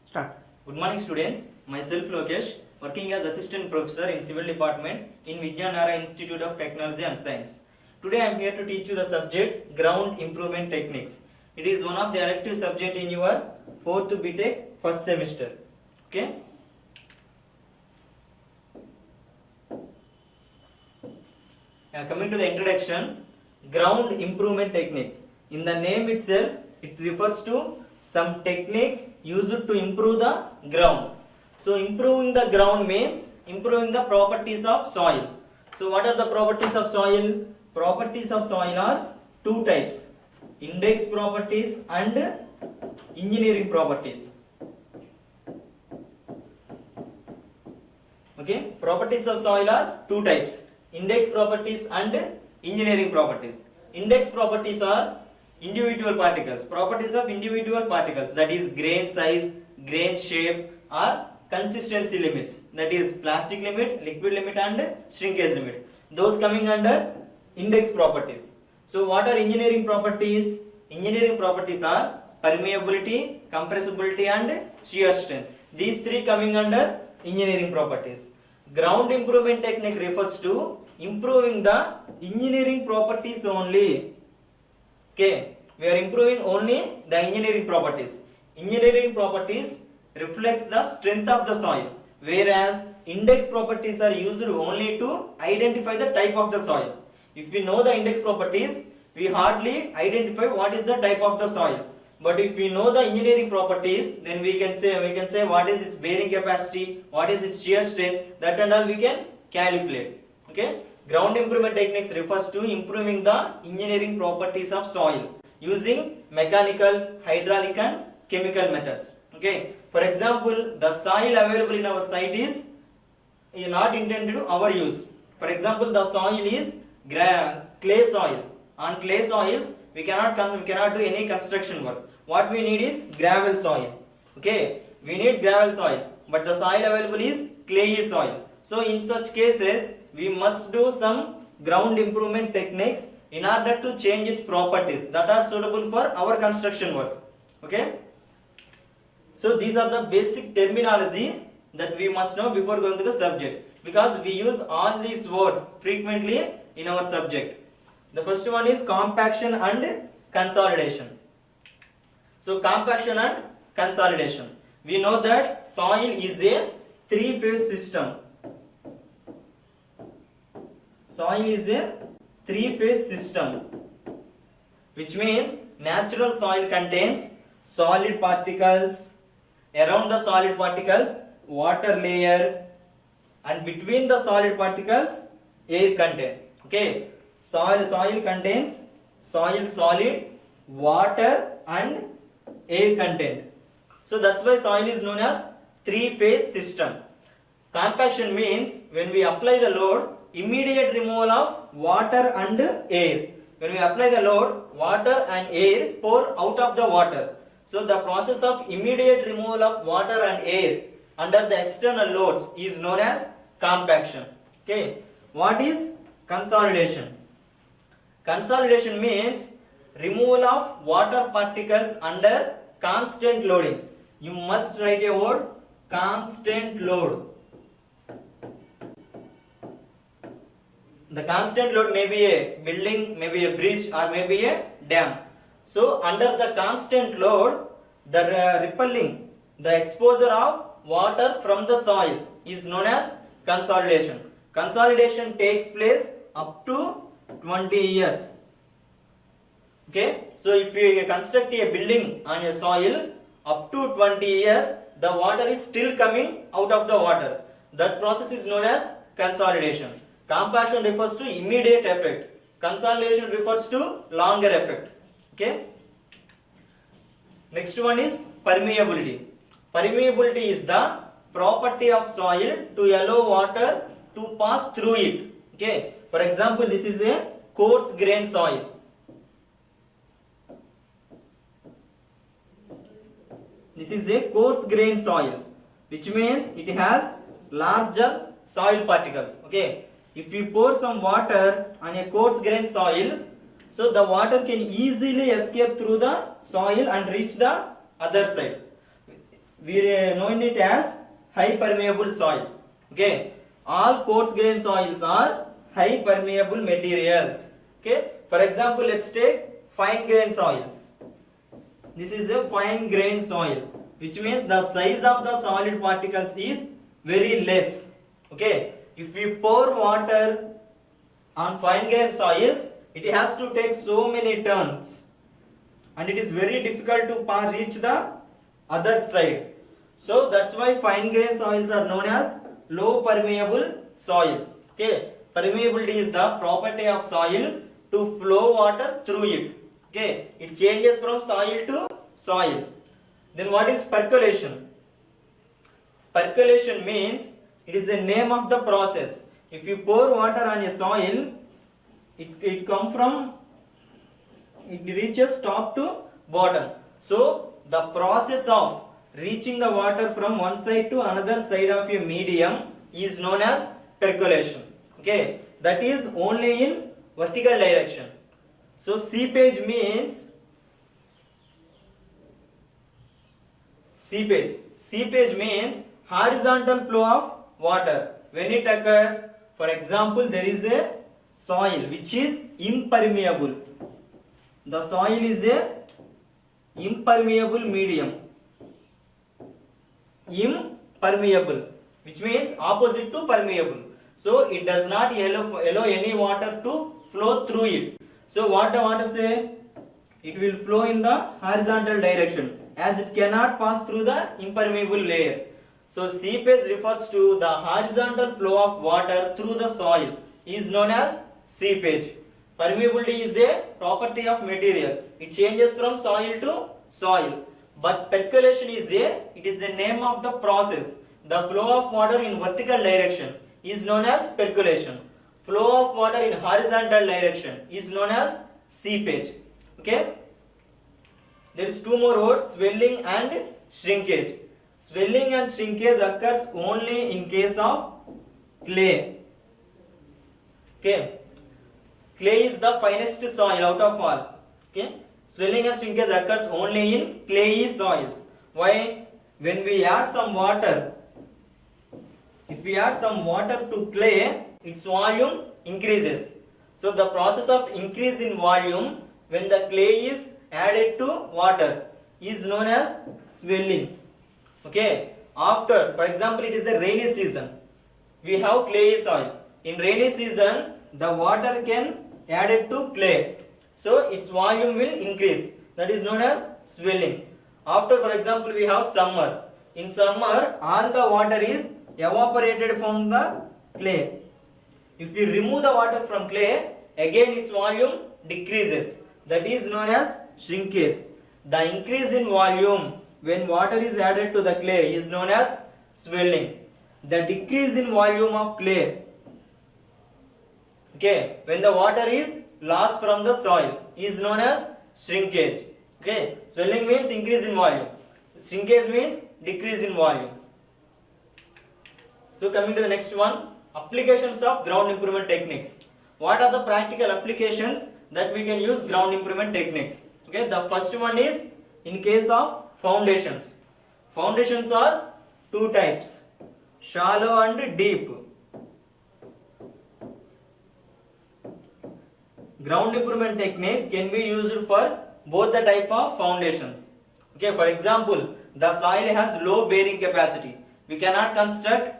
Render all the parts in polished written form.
Start. Good morning students, myself Lokesh, working as assistant professor in civil department in Vijnanara Institute of Technology and Science. Today I am here to teach you the subject ground improvement techniques. It is one of the elective subject in your 4th BTech first semester. Okay. Coming to the introduction, ground improvement techniques. In the name itself, it refers to some techniques used to improve the ground. So improving the ground means improving the properties of soil. So what are the properties of soil? Properties of soil are two types: index properties and engineering properties. Okay, properties of soil are two types: index properties and engineering properties. Index properties are individual particles, properties of individual particles, that is grain size, grain shape, or consistency limits, that is plastic limit, liquid limit and shrinkage limit. Those coming under index properties. So what are engineering properties? Engineering properties are permeability, compressibility and shear strength. These three coming under engineering properties. Ground improvement technique refers to improving the engineering properties only. Okay, we are improving only the engineering properties. Engineering properties reflects the strength of the soil, whereas index properties are used only to identify the type of the soil. If we know the index properties, we hardly identify what is the type of the soil. But if we know the engineering properties, then we can say what is its bearing capacity, what is its shear strength, that and all we can calculate. Okay. Ground improvement techniques refers to improving the engineering properties of soil using mechanical, hydraulic and chemical methods. Okay. For example, the soil available in our site is not intended to our use. For example, the soil is clay soil. On clay soils, we cannot do any construction work. What we need is gravel soil. Okay. We need gravel soil, but the soil available is clayey soil. So in such cases, we must do some ground improvement techniques in order to change its properties that are suitable for our construction work. Okay. So these are the basic terminology that we must know before going to the subject, because we use all these words frequently in our subject. The first one is compaction and consolidation. So compaction and consolidation. We know that soil is a three-phase system. Soil is a three-phase system, which means natural soil contains solid particles, around the solid particles water layer, and between the solid particles air content. Okay, soil contains soil solid, water and air content. So that's why soil is known as three-phase system. Compaction means when we apply the load, immediate removal of water and air. When we apply the load, water and air pour out of the water. So the process of immediate removal of water and air under the external loads is known as compaction. Okay. What is consolidation? Consolidation means removal of water particles under constant loading. You must write a word: constant load. The constant load may be a building, maybe a bridge, or maybe a dam. So under the constant load, the repelling, the exposure of water from the soil is known as consolidation. Consolidation takes place up to 20 years. Okay. So if you construct a building on a soil, up to 20 years, the water is still coming out of the water. That process is known as consolidation. Compaction refers to immediate effect. Consolidation refers to longer effect. Okay. Next one is permeability. Permeability is the property of soil to allow water to pass through it. Okay. For example, this is a coarse grain soil. This is a coarse grain soil, which means it has larger soil particles. Okay. If you pour some water on a coarse grain soil, so the water can easily escape through the soil and reach the other side. we know it as high permeable soil. Okay, all coarse grain soils are high permeable materials. Okay, for example, let's take fine grain soil. This is a fine grain soil, which means the size of the solid particles is very less. Okay, if we pour water on fine grain soils, it has to take so many turns, and it is very difficult to reach the other side. So that's why fine grain soils are known as low permeable soil. Okay, permeability is the property of soil to flow water through it. Okay, it changes from soil to soil. Then what is percolation? Percolation means it is the name of the process. If you pour water on a soil, it comes from, it reaches top to bottom. So the process of reaching the water from one side to another side of a medium is known as percolation. Okay, that is only in vertical direction. So seepage means, seepage means horizontal flow of water. When it occurs, for example, there is a soil which is impermeable. The soil is a impermeable medium. Impermeable, which means opposite to permeable. So it does not allow any water to flow through it. So what the water say? It will flow in the horizontal direction, as it cannot pass through the impermeable layer. So seepage refers to the horizontal flow of water through the soil, is known as seepage. Permeability is a property of material. It changes from soil to soil. But percolation is it is the name of the process. The flow of water in vertical direction is known as percolation. Flow of water in horizontal direction is known as seepage. Okay. There is two more words, swelling and shrinkage. Swelling and shrinkage occurs only in case of clay. Okay. Clay is the finest soil out of all. Okay. Swelling and shrinkage occurs only in clayey soils. Why? When we add some water, if we add some water to clay, its volume increases. So the process of increase in volume when the clay is added to water is known as swelling. Okay. After, for example, it is the rainy season. We have clayey soil. In rainy season, the water can added to clay. So its volume will increase. That is known as swelling. After, for example, we have summer. In summer, all the water is evaporated from the clay. If we remove the water from clay, again its volume decreases. That is known as shrinkage. The increase in volume when water is added to the clay is known as swelling. The decrease in volume of clay, okay, when the water is lost from the soil, is known as shrinkage. Okay, swelling means increase in volume. Shrinkage means decrease in volume. So coming to the next one, applications of ground improvement techniques. What are the practical applications that we can use ground improvement techniques? Okay, the first one is in case of foundations. Foundations are two types, shallow and deep. Ground improvement techniques can be used for both the type of foundations. Okay, for example, the soil has low bearing capacity. We cannot construct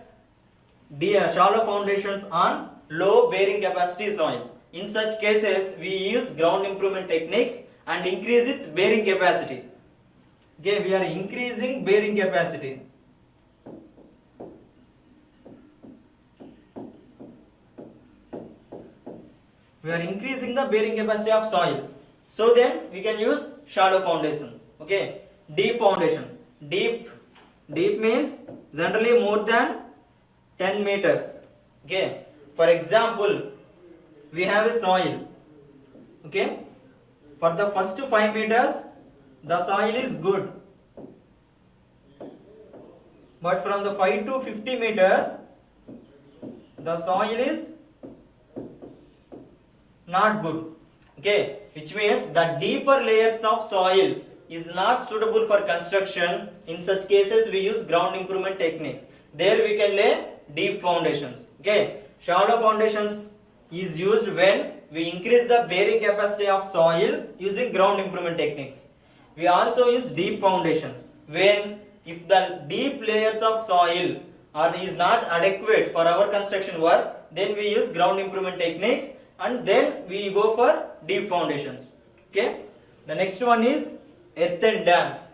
shallow foundations on low bearing capacity soils. In such cases, we use ground improvement techniques and increase its bearing capacity. Okay, we are increasing bearing capacity. We are increasing the bearing capacity of soil. So then we can use shallow foundation. Okay, deep foundation. Deep means generally more than 10 meters. Okay, for example, we have a soil. Okay, for the first 5 meters the soil is good, but from the 5 to 50 meters the soil is not good. Okay, which means the deeper layers of soil is not suitable for construction, in such cases we use ground improvement techniques. There we can lay deep foundations. Okay, shallow foundations is used when we increase the bearing capacity of soil using ground improvement techniques. We also use deep foundations when if the deep layers of soil is not adequate for our construction work, then we use ground improvement techniques and then we go for deep foundations. Okay, the next one is earthen dams.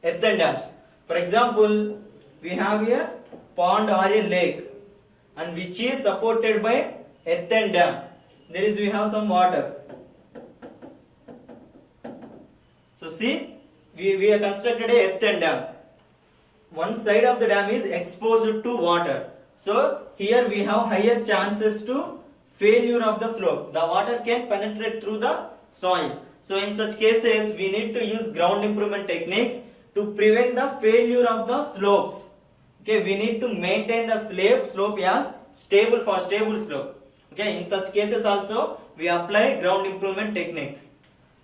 Earthen dams. For example, we have a pond or a lake and which is supported by earthen dam. There is we have some water. So see, we have constructed a earthen dam. One side of the dam is exposed to water. So here we have higher chances to failure of the slope. The water can penetrate through the soil. So in such cases we need to use ground improvement techniques to prevent the failure of the slopes. Okay, we need to maintain the slope as stable slope. Okay, in such cases also we apply ground improvement techniques.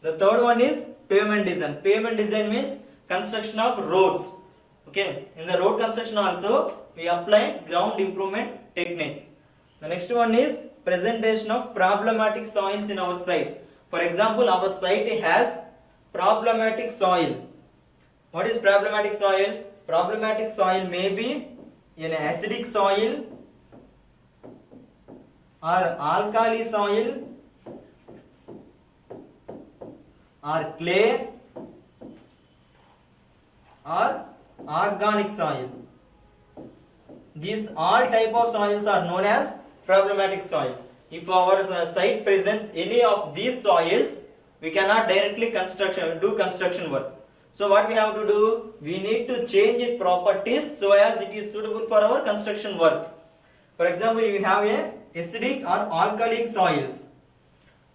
The third one is pavement design. Pavement design means construction of roads. Okay, in the road construction also we apply ground improvement techniques. The next one is presentation of problematic soils in our site. For example, our site has problematic soil. What is problematic soil? Problematic soil may be an acidic soil or alkali soil or clay or organic soil. These all type of soils are known as problematic soil. If our site presents any of these soils, we cannot directly do construction work. So what we have to do? We need to change its properties so as it is suitable for our construction work. For example, you have a acidic or alkaline soils.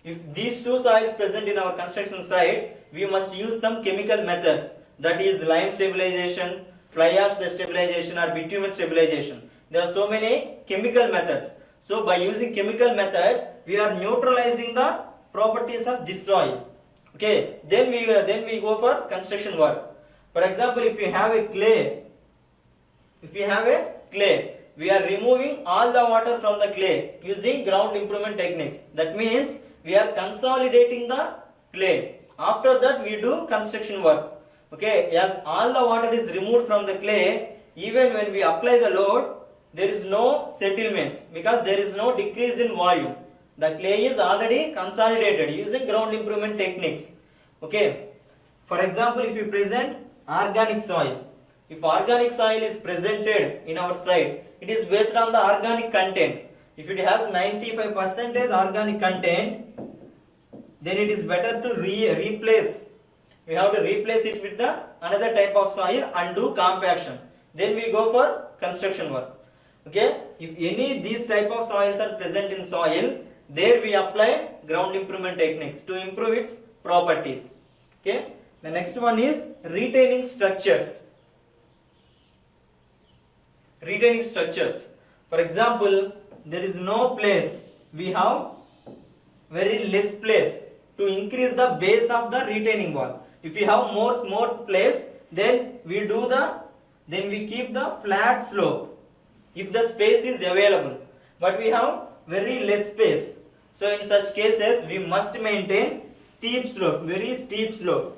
If these two soils present in our construction site, we must use some chemical methods, that is lime stabilization, fly ash stabilization or bitumen stabilization. There are so many chemical methods. So by using chemical methods, we are neutralizing the properties of this soil. Okay, then we go for construction work. For example, if you have a clay, we are removing all the water from the clay using ground improvement techniques. That means we are consolidating the clay. After that we do construction work. Okay, as all the water is removed from the clay, even when we apply the load, there is no settlements because there is no decrease in volume. The clay is already consolidated using ground improvement techniques. Okay, for example, if you present organic soil, if organic soil is presented in our site, it is based on the organic content. If it has 95% organic content, then it is better to replace. We have to replace it with the another type of soil and do compaction. Then we go for construction work. Okay, if any these type of soils are present in soil, there we apply ground improvement techniques to improve its properties. Okay, the next one is retaining structures. Retaining structures. For example, there is no place, we have very less place to increase the base of the retaining wall. If we have more place, then we keep the flat slope if the space is available, but we have very less space. So in such cases we must maintain steep slope, very steep slope.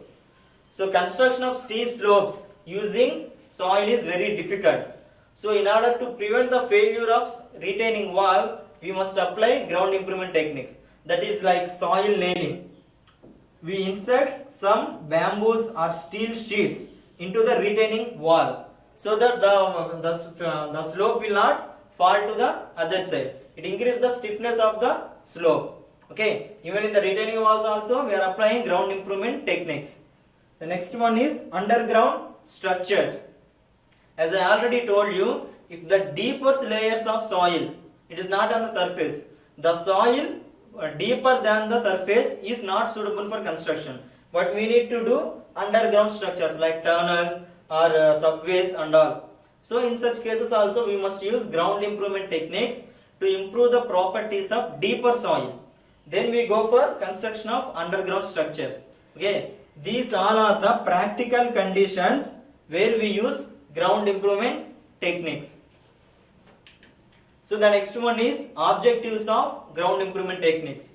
So construction of steep slopes using soil is very difficult. So in order to prevent the failure of retaining wall, we must apply ground improvement techniques. That is like soil nailing. We insert some bamboos or steel sheets into the retaining wall so that the slope will not fall to the other side. It increases the stiffness of the slope. Okay, even in the retaining walls also we are applying ground improvement techniques. The next one is underground structures. As I already told you, if the deeper layers of soil, it is not on the surface, the soil deeper than the surface is not suitable for construction. But we need to do underground structures like tunnels or subways and all. So in such cases also we must use ground improvement techniques to improve the properties of deeper soil. Then we go for construction of underground structures. Okay, these all are the practical conditions where we use ground improvement techniques. So the next one is objectives of ground improvement techniques.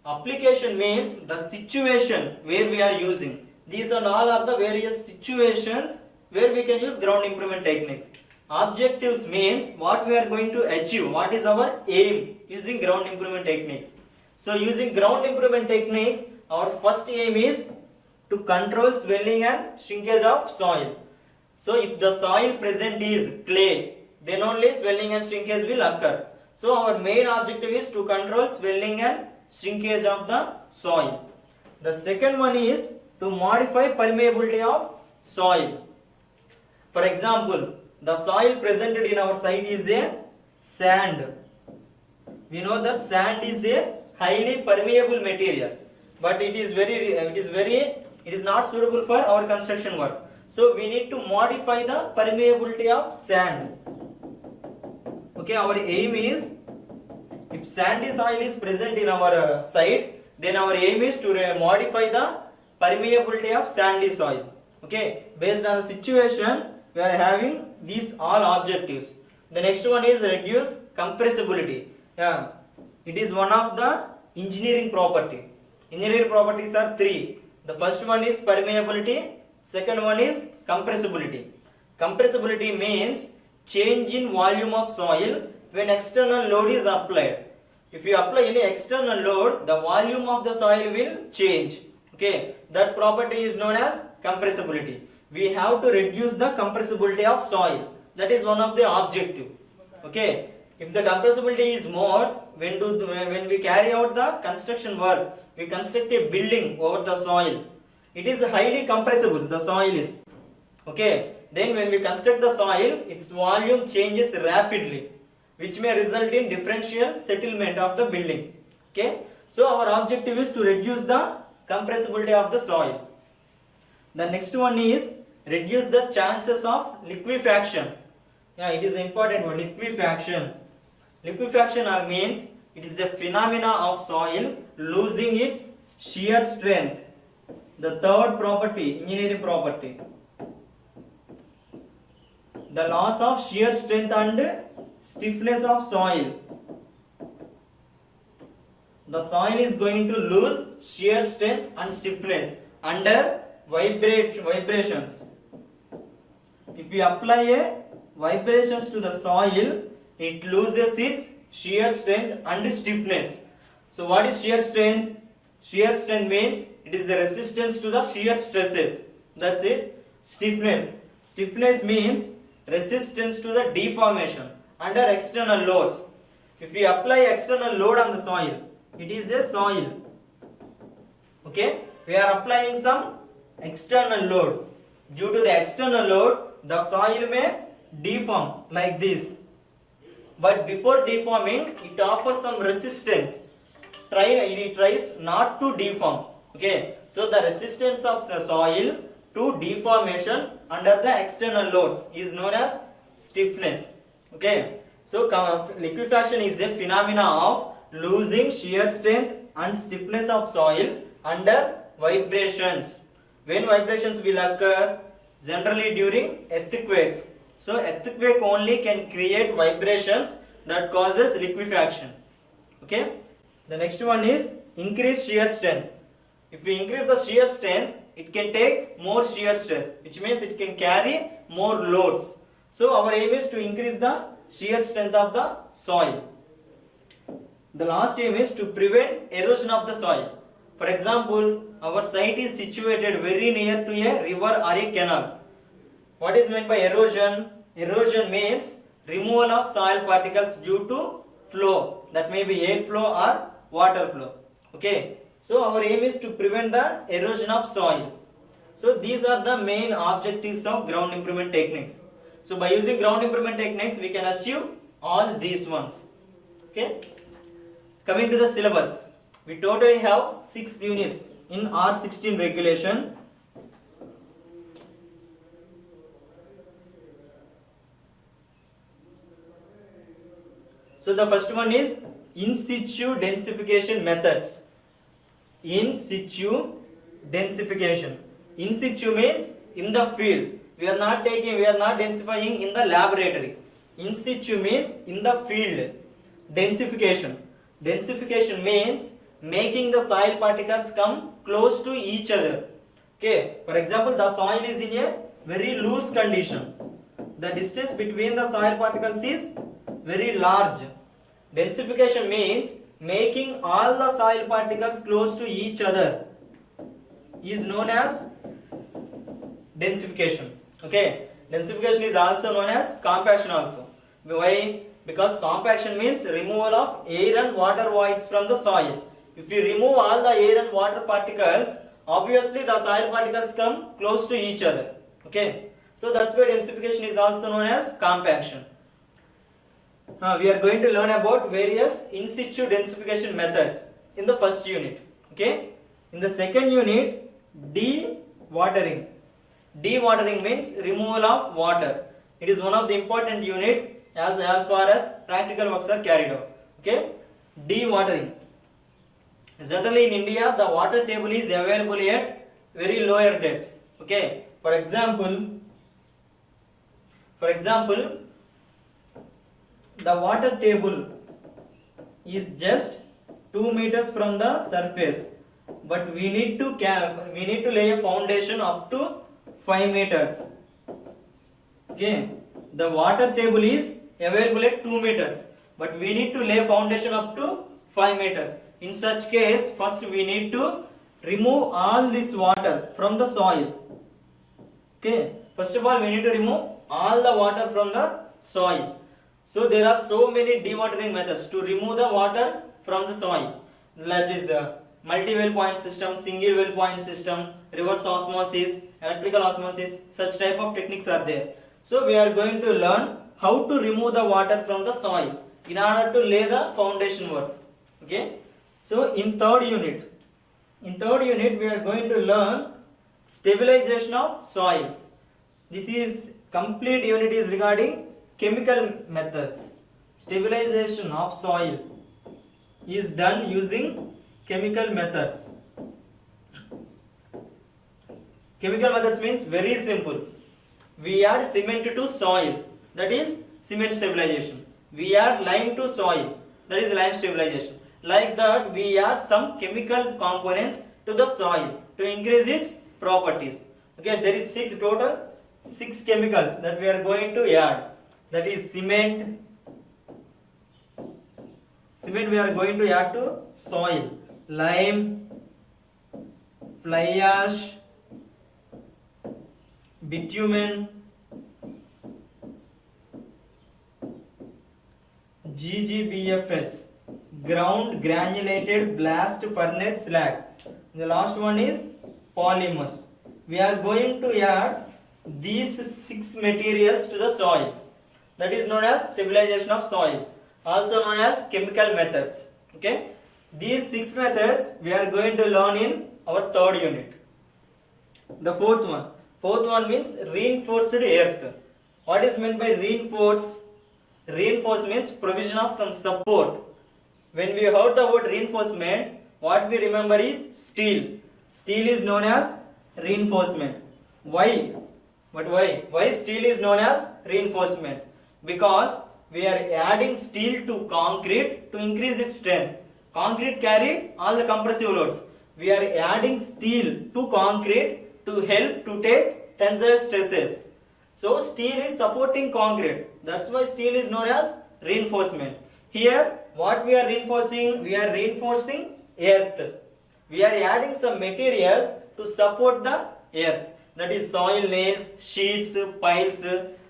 Application means the situation where we are using. These are all are the various situations where we can use ground improvement techniques. Objectives means what we are going to achieve, what is our aim using ground improvement techniques. So using ground improvement techniques, our first aim is to control swelling and shrinkage of soil. So if the soil present is clay, then only swelling and shrinkage will occur. So our main objective is to control swelling and shrinkage of the soil. The second one is to modify permeability of soil. For example, the soil presented in our site is a sand. We know that sand is a highly permeable material, but it is not suitable for our construction work. So we need to modify the permeability of sand. Okay, our aim is, if sandy soil is present in our site, then our aim is to modify the permeability of sandy soil. Okay, based on the situation, we are having these all objectives. The next one is reduce compressibility. Yeah, it is one of the engineering property. Engineering properties are three. The first one is permeability, second one is compressibility. Compressibility means change in volume of soil when external load is applied. If you apply any external load, the volume of the soil will change. Okay, that property is known as compressibility. We have to reduce the compressibility of soil. That is one of the objective. Okay, if the compressibility is more, when we carry out the construction work, we construct a building over the soil. It is highly compressible, the soil is. Okay, then when we construct the soil, its volume changes rapidly, which may result in differential settlement of the building. Okay, so our objective is to reduce the compressibility of the soil. The next one is reduce the chances of liquefaction. Yeah, it is important one, liquefaction. Liquefaction means it is a phenomena of soil losing its shear strength. The third property, engineering property. The loss of shear strength and stiffness of soil. The soil is going to lose shear strength and stiffness under vibrations. If we apply a vibrations to the soil, it loses its shear strength and stiffness. So what is shear strength? Shear strength means it is the resistance to the shear stresses. That's it. Stiffness. Stiffness means resistance to the deformation under external loads. If we apply external load on the soil, it is a soil. Okay, we are applying some external load. Due to the external load, the soil may deform like this. But before deforming, it offers some resistance. It tries not to deform. Okay, so the resistance of the soil to deformation under the external loads is known as stiffness. Okay, so liquefaction is a phenomena of losing shear strength and stiffness of soil under vibrations. When vibrations will occur? Generally during earthquakes. So earthquake only can create vibrations that causes liquefaction. Okay, the next one is increase shear strength. If we increase the shear strength, it can take more shear stress, which means it can carry more loads. So our aim is to increase the shear strength of the soil. The last aim is to prevent erosion of the soil. For example, our site is situated very near to a river or a canal. What is meant by erosion? Erosion means removal of soil particles due to flow. That may be air flow or water flow. Okay, so our aim is to prevent the erosion of soil. So these are the main objectives of ground improvement techniques. So by using ground improvement techniques, we can achieve all these ones. Okay, coming to the syllabus, we totally have 6 units in R16 regulation. So the first one is in situ densification methods. In situ densification. In situ means in the field. We are not densifying in the laboratory. In situ means in the field. Densification. Densification means making the soil particles come close to each other. Okay, for example, the soil is in a very loose condition. The distance between the soil particles is very large. Densification means making all the soil particles close to each other is known as densification. Okay, densification is also known as compaction also. Why? Because compaction means removal of air and water voids from the soil. If you remove all the air and water particles, obviously the soil particles come close to each other. Okay, so that's why densification is also known as compaction. We are going to learn about various in situ densification methods in the first unit. Okay, in the second unit, dewatering. Dewatering means removal of water. It is one of the important unit as far as practical works are carried out. Okay, dewatering. Generally in India, the water table is available at very lower depths. Okay, for example, the water table is just 2 meters from the surface, but we need to lay a foundation up to 5 meters. Okay, the water table is available at 2 meters, but we need to lay foundation up to 5 meters. In such case, first we need to remove all this water from the soil. Okay, first of all we need to remove all the water from the soil. So there are so many dewatering methods to remove the water from the soil. That is multi-well point system, single well point system, reverse osmosis, electrical osmosis, such type of techniques are there. So we are going to learn how to remove the water from the soil in order to lay the foundation work. Okay. So in third unit we are going to learn stabilization of soils. This is complete unit is regarding chemical methods. Stabilization of soil is done using chemical methods. Chemical methods means very simple. We add cement to soil, that is cement stabilization. We add lime to soil, that is lime stabilization. Like that, we add some chemical components to the soil to increase its properties. Okay, there is total 6 chemicals that we are going to add. That is cement. Cement we are going to add to soil. Lime, fly ash, bitumen, GGBFS, ground granulated blast furnace slag. The last one is polymers. We are going to add these 6 materials to the soil. That is known as stabilization of soils, also known as chemical methods. Okay, these 6 methods we are going to learn in our third unit. The fourth one means reinforced earth. What is meant by reinforce? Reinforce means provision of some support. When we heard the word reinforcement, what we remember is steel. Steel is known as reinforcement. Why? But why? Why steel is known as reinforcement? Because we are adding steel to concrete to increase its strength. Concrete carried all the compressive loads. We are adding steel to concrete to help to take tensile stresses. So steel is supporting concrete. That's why steel is known as reinforcement. Here what we are reinforcing? We are reinforcing earth. We are adding some materials to support the earth. That is soil nails, sheets, piles,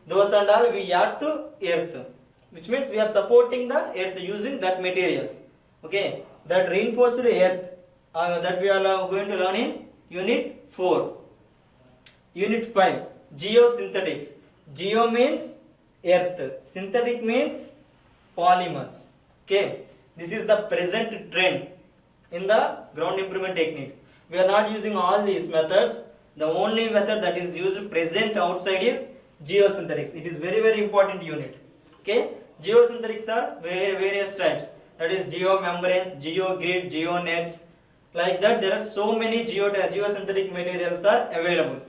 those and all we add to earth. Which means we are supporting the earth using that materials. Okay, that reinforced earth that we are going to learn in unit 4. Unit 5, geosynthetics. Geo means earth, synthetic means polymers. Okay, this is the present trend in the ground improvement techniques. We are not using all these methods. The only method that is used present outside is geosynthetics. It is very important unit. Okay, geosynthetics are various types. that is geomembranes, geogrid, geonets. Like that, there are so many geosynthetic materials are available.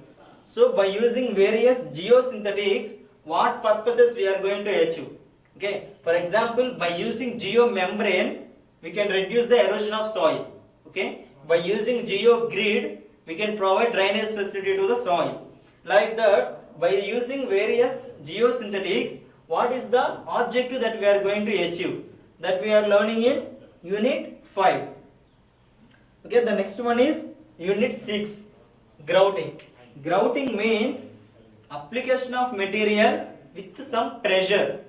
So by using various geosynthetics, what purposes we are going to achieve? Okay, for example, by using geomembrane, we can reduce the erosion of soil. Okay, by using geogrid, we can provide drainage facility to the soil. Like that, by using various geosynthetics, what is the objective that we are going to achieve? That we are learning in Unit 5. Okay, the next one is Unit 6, grouting. Grouting means application of material with some pressure.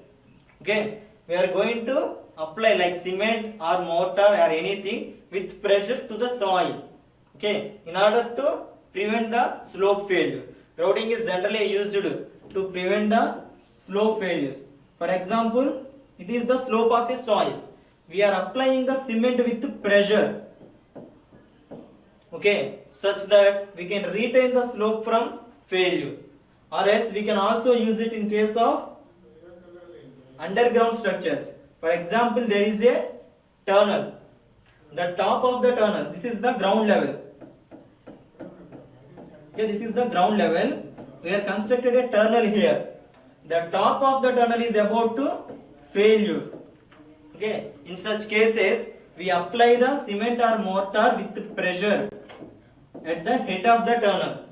Okay, we are going to apply like cement or mortar or anything with pressure to the soil. Okay, in order to prevent the slope failure. Grouting is generally used to prevent the slope failures. For example, it is the slope of a soil. We are applying the cement with pressure. Okay, such that we can retain the slope from failure. Or else we can also use it in case of underground structures. For example, there is a tunnel. The top of the tunnel, this is the ground level. Okay, this is the ground level. We have constructed a tunnel here. The top of the tunnel is about to failure. Okay, in such cases, we apply the cement or mortar with pressure at the head of the tunnel,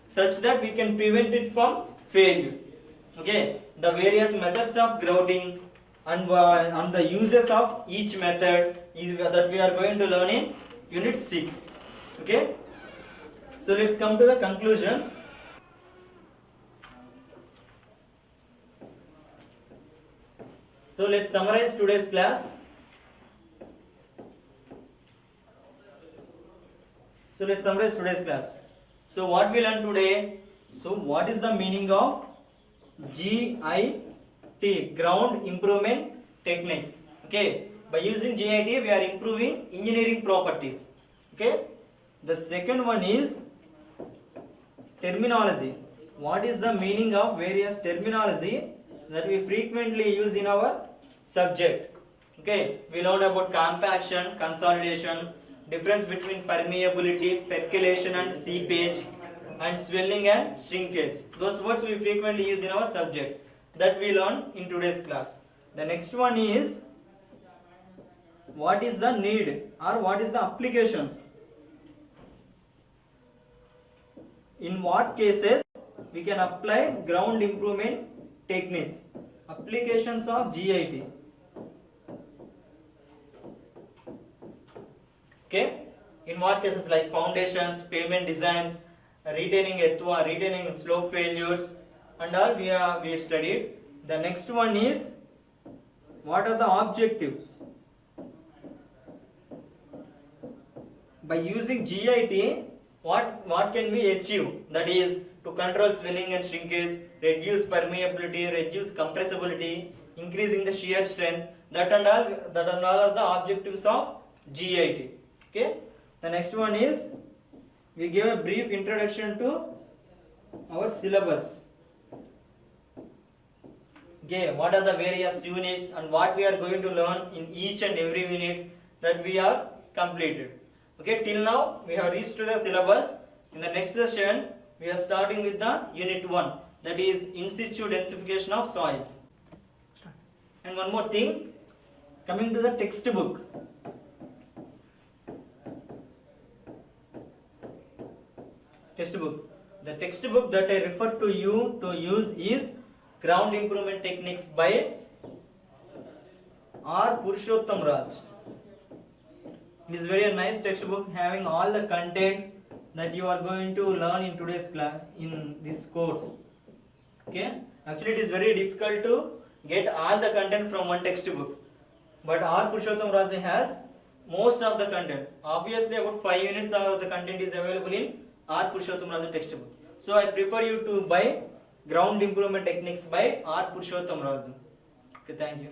such that we can prevent it from failure. Okay, the various methods of grouting and the uses of each method is that we are going to learn in Unit 6. Okay, so let's come to the conclusion. So let's summarize today's class. So what we learned today? So what is the meaning of GIT, ground improvement techniques? Okay, by using GIT we are improving engineering properties. Okay, the second one is terminology. What is the meaning of various terminology that we frequently use in our subject? Okay, we learned about compaction, consolidation, difference between permeability, percolation and seepage, and swelling and shrinkage. Those words we frequently use in our subject that we learn in today's class. The next one is what is the need or what is the applications? In what cases we can apply ground improvement techniques? Applications of GIT. Okay, in what cases like foundations, pavement designs, retaining earthwork, retaining slope failures, and all we studied. The next one is what are the objectives? By using GIT, what can we achieve? That is to control swelling and shrinkage, reduce permeability, reduce compressibility, increasing the shear strength. That and all are the objectives of GIT. Okay. The next one is we give a brief introduction to our syllabus. Okay, what are the various units and what we are going to learn in each and every unit that we are completed. Okay, till now we have reached to the syllabus. In the next session we are starting with the Unit 1, that is in situ densification of soils. And one more thing, coming to the textbook. The textbook that I refer to you to use is Ground Improvement Techniques by R. Purushottam Raj. It is very nice textbook having all the content that you are going to learn in today's class, in this course. Okay, actually it is very difficult to get all the content from one textbook, but R. Purushottam Raj has most of the content. Obviously about 5 units of the content is available in R. Purushottam Raju textbook. So I prefer you to buy Ground Improvement Techniques by R. Purushottam Raju. Okay, thank you.